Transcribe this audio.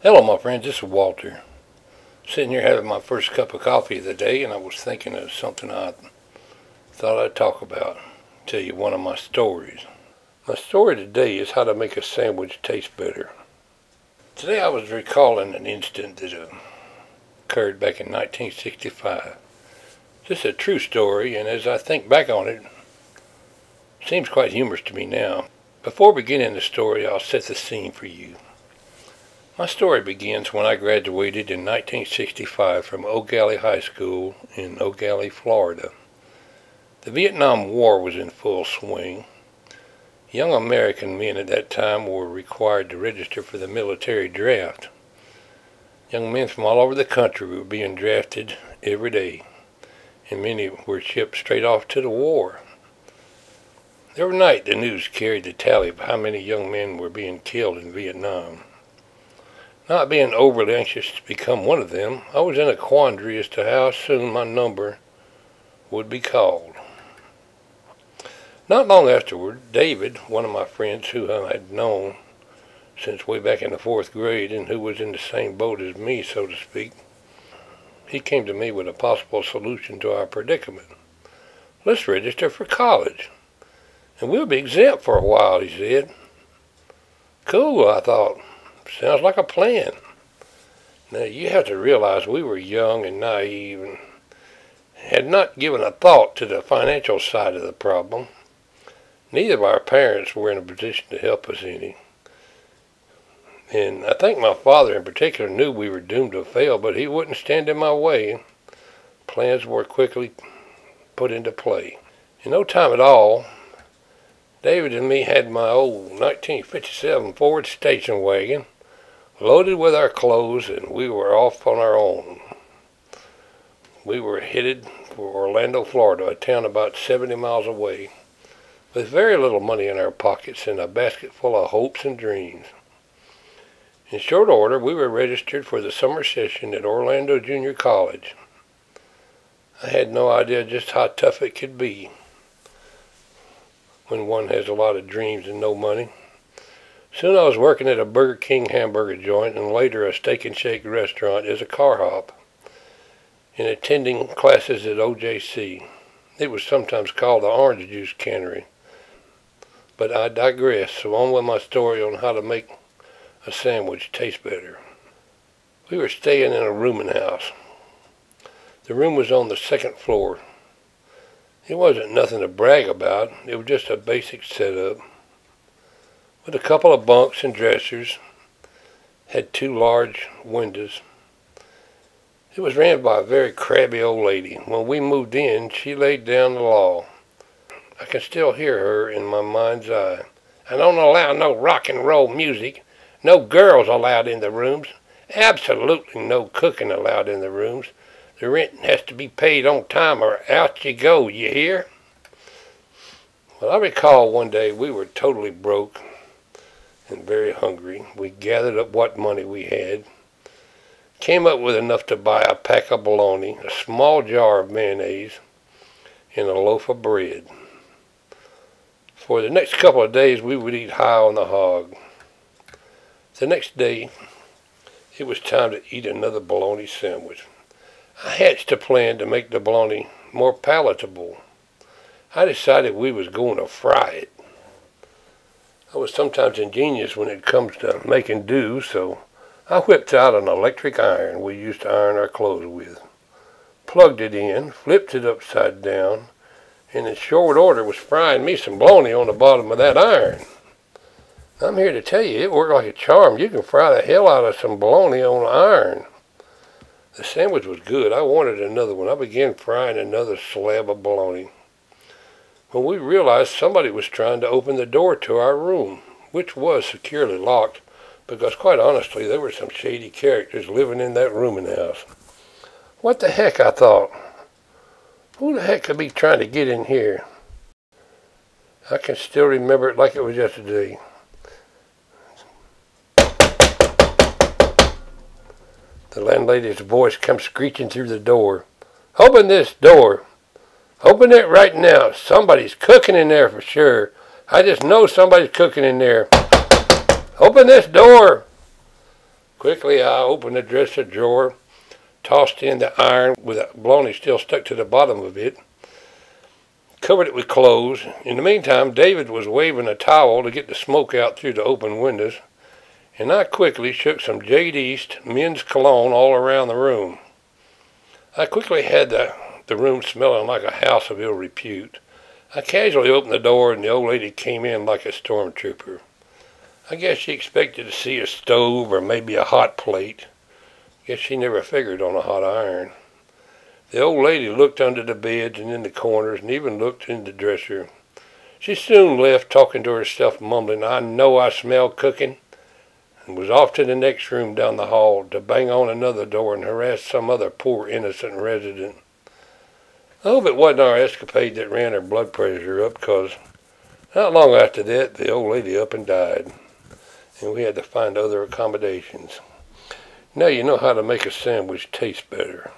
Hello my friends, this is Walter. Sitting here having my first cup of coffee of the day, and I was thinking of something I thought I'd talk about. Tell you one of my stories. My story today is how to make a sandwich taste better. Today I was recalling an incident that occurred back in 1965. This is a true story, and as I think back on it, it seems quite humorous to me now. Before beginning the story, I'll set the scene for you. My story begins when I graduated in 1965 from Oak Alley High School in Oak Alley, Florida. The Vietnam War was in full swing. Young American men at that time were required to register for the military draft. Young men from all over the country were being drafted every day, and many were shipped straight off to the war. Every night the news carried the tally of how many young men were being killed in Vietnam. Not being overly anxious to become one of them, I was in a quandary as to how soon my number would be called. Not long afterward, David, one of my friends who I had known since way back in the 4th grade and who was in the same boat as me, so to speak, he came to me with a possible solution to our predicament. Let's register for college, and we'll be exempt for a while, he said. Cool, I thought. Sounds like a plan. Now, you have to realize we were young and naive and had not given a thought to the financial side of the problem. Neither of our parents were in a position to help us any. And I think my father in particular knew we were doomed to fail, but he wouldn't stand in my way. Plans were quickly put into play. In no time at all, David and me had my old 1957 Ford station wagon loaded with our clothes, and we were off on our own. We were headed for Orlando, Florida, a town about 70 miles away, with very little money in our pockets and a basket full of hopes and dreams. In short order, we were registered for the summer session at Orlando Junior College. I had no idea just how tough it could be when one has a lot of dreams and no money. Soon I was working at a Burger King hamburger joint and later a steak and shake restaurant as a car hop, and attending classes at OJC. It was sometimes called the Orange Juice Cannery. But I digress, so on with my story on how to make a sandwich taste better. We were staying in a rooming house. The room was on the 2nd floor. It wasn't nothing to brag about. It was just a basic setup, with a couple of bunks and dressers. Had 2 large windows. It was ran by a very crabby old lady. When we moved in, she laid down the law. I can still hear her in my mind's eye. I don't allow no rock and roll music. No girls allowed in the rooms. Absolutely no cooking allowed in the rooms. The rent has to be paid on time or out you go, you hear? Well, I recall one day we were totally broke and very hungry. We gathered up what money we had, came up with enough to buy a pack of bologna, a small jar of mayonnaise, and a loaf of bread. For the next couple of days we would eat high on the hog. The next day it was time to eat another bologna sandwich. I hatched a plan to make the bologna more palatable. I decided we was going to fry it. I was sometimes ingenious when it comes to making dough, so I whipped out an electric iron we used to iron our clothes with, plugged it in, flipped it upside down, and in short order was frying me some bologna on the bottom of that iron. I'm here to tell you, it worked like a charm. You can fry the hell out of some bologna on iron. The sandwich was good. I wanted another one. I began frying another slab of bologna when we realized somebody was trying to open the door to our room, which was securely locked because, quite honestly, there were some shady characters living in that rooming house. What the heck, I thought. Who the heck could be trying to get in here? I can still remember it like it was yesterday. The landlady's voice comes screeching through the door. Open this door. Open it right now. Somebody's cooking in there for sure. I just know somebody's cooking in there. Open this door. Quickly I opened the dresser drawer, tossed in the iron with a bologna still stuck to the bottom of it, covered it with clothes. In the meantime, David was waving a towel to get the smoke out through the open windows, and I quickly shook some Jade East men's cologne all around the room. I quickly had the room smelling like a house of ill repute. I casually opened the door, and the old lady came in like a stormtrooper. I guess she expected to see a stove or maybe a hot plate. Guess she never figured on a hot iron. The old lady looked under the beds and in the corners and even looked in the dresser. She soon left, talking to herself, mumbling, "I know I smell cooking," and was off to the next room down the hall to bang on another door and harass some other poor innocent resident. I hope it wasn't our escapade that ran her blood pressure up, 'cause not long after that the old lady up and died, and we had to find other accommodations. Now you know how to make a sandwich taste better.